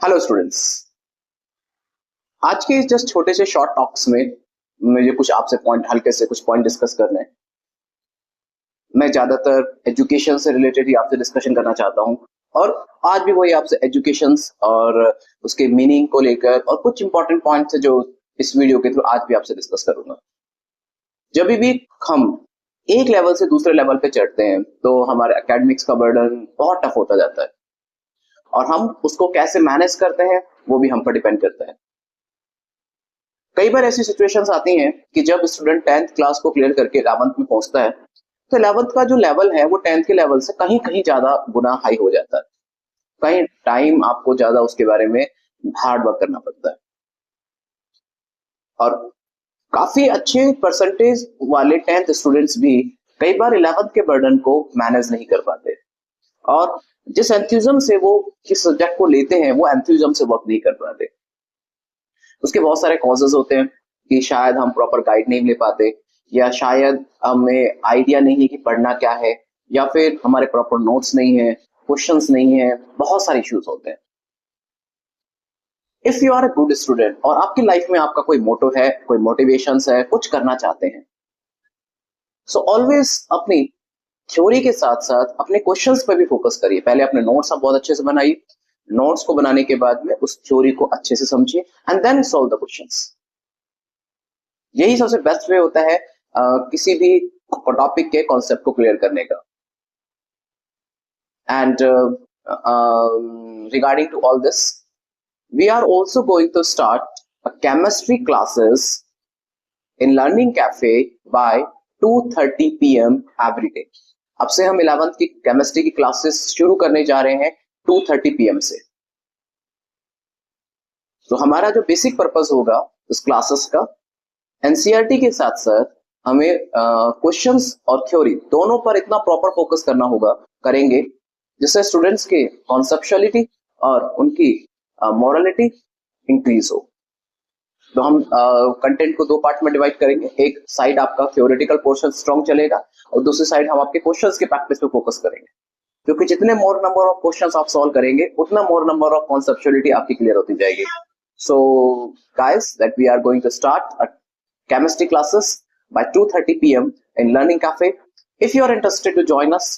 Hello students. आज के इस जस्ट छोटे से शॉर्ट टॉक्स में मुझे कुछ आपसे पॉइंट हल्के से कुछ पॉइंट डिस्कस करने हैं। मैं ज्यादातर एजुकेशन से रिलेटेड ही आपसे डिस्कशन करना चाहता हूं और आज भी वही आपसे एजुकेशन और उसके मीनिंग को लेकर और कुछ इंपॉर्टेंट पॉइंट्स है जो इस वीडियो के थ्रू आज भी आपसे डिस्कस करूंगा। जब भी हम एक लेवल से दूसरे लेवल पे चढ़ते हैं तो हमारे एकेडमिक्स का बर्डन बहुत टफ होता जाता है और हम उसको कैसे मैनेज करते हैं वो भी हम पर डिपेंड करता है। कई बार ऐसी सिचुएशंस आती हैं कि जब स्टूडेंट 10th क्लास को क्लियर करके 11th में पहुंचता है तो 11th का जो लेवल है वो 10th के लेवल से कहीं कहीं ज्यादा गुना हाई हो जाता है। कहीं टाइम आपको ज्यादा उसके बारे में हार्ड वर्क करना पड़ता है और काफी अच्छे परसेंटेज वाले 10th स्टूडेंट्स भी कई बार 11th के बर्डन को मैनेज नहीं कर पाते और जिस एंथुजिज्म से वो किस सब्जेक्ट को लेते हैं वो एंथुजिज्म से वर्क नहीं कर पाते। उसके बहुत सारे कॉजेज होते हैं कि शायद हम प्रॉपर गाइड नहीं ले पाते या शायद हमें आइडिया नहीं है कि पढ़ना क्या है या फिर हमारे प्रॉपर नोट्स नहीं है, क्वेश्चंस नहीं है, बहुत सारे इश्यूज होते हैं। If you are a good student और आपकी लाइफ में आपका कोई मोटो है, कोई मोटिवेशंस है, कुछ करना चाहते हैं, सो ऑलवेज अपनी थ्योरी के साथ साथ अपने क्वेश्चंस पे भी फोकस करिए। पहले अपने नोट्स आप बहुत अच्छे से बनाइए, नोट्स को बनाने के बाद में उस थ्योरी को अच्छे से समझिए and then solve the questions. यही सबसे बेस्ट वे होता है किसी भी टॉपिक के कॉन्सेप्ट को क्लियर करने का। And regarding to all this we are also going to start chemistry classes in learning cafe by 2:30 PM every day. अब से हम 11th की केमिस्ट्री की क्लासेस शुरू करने जा रहे हैं 2:30 PM से। तो हमारा जो बेसिक पर्पस होगा इस क्लासेस का, एनसीईआरटी के साथ साथ हमें क्वेश्चंस और थ्योरी दोनों पर इतना प्रॉपर फोकस करना होगा करेंगे जिससे स्टूडेंट्स के कॉन्सेप्चुअलिटी और उनकी मोरलिटी इंक्रीज हो। तो हम कंटेंट को दो पार्ट में डिवाइड करेंगे। एक साइड आपका थ्योरेटिकल पोर्शन स्ट्रॉन्ग चलेगा और दूसरी साइड हम आपके क्वेश्चंस के प्रैक्टिस पे फोकस करेंगे, क्योंकि जितने मोर नंबर ऑफ क्वेश्चंस आप सॉल्व करेंगे उतना मोर नंबर ऑफ कॉन्सेप्चुअलिटी आपकी क्लियर होती जाएगी। So guys, that we are going to start chemistry classes by 2:30 PM in Learning Cafe. If you are interested to join us,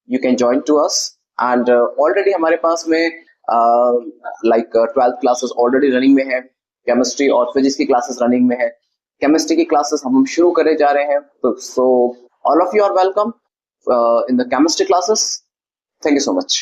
you can join to us. And already हमारे पास में 12th classes already running में है, chemistry और physics की classes running में है। chemistry की classes हम शुरू करने जा रहे हैं, तो so all of you are welcome in the chemistry classes. Thank you so much.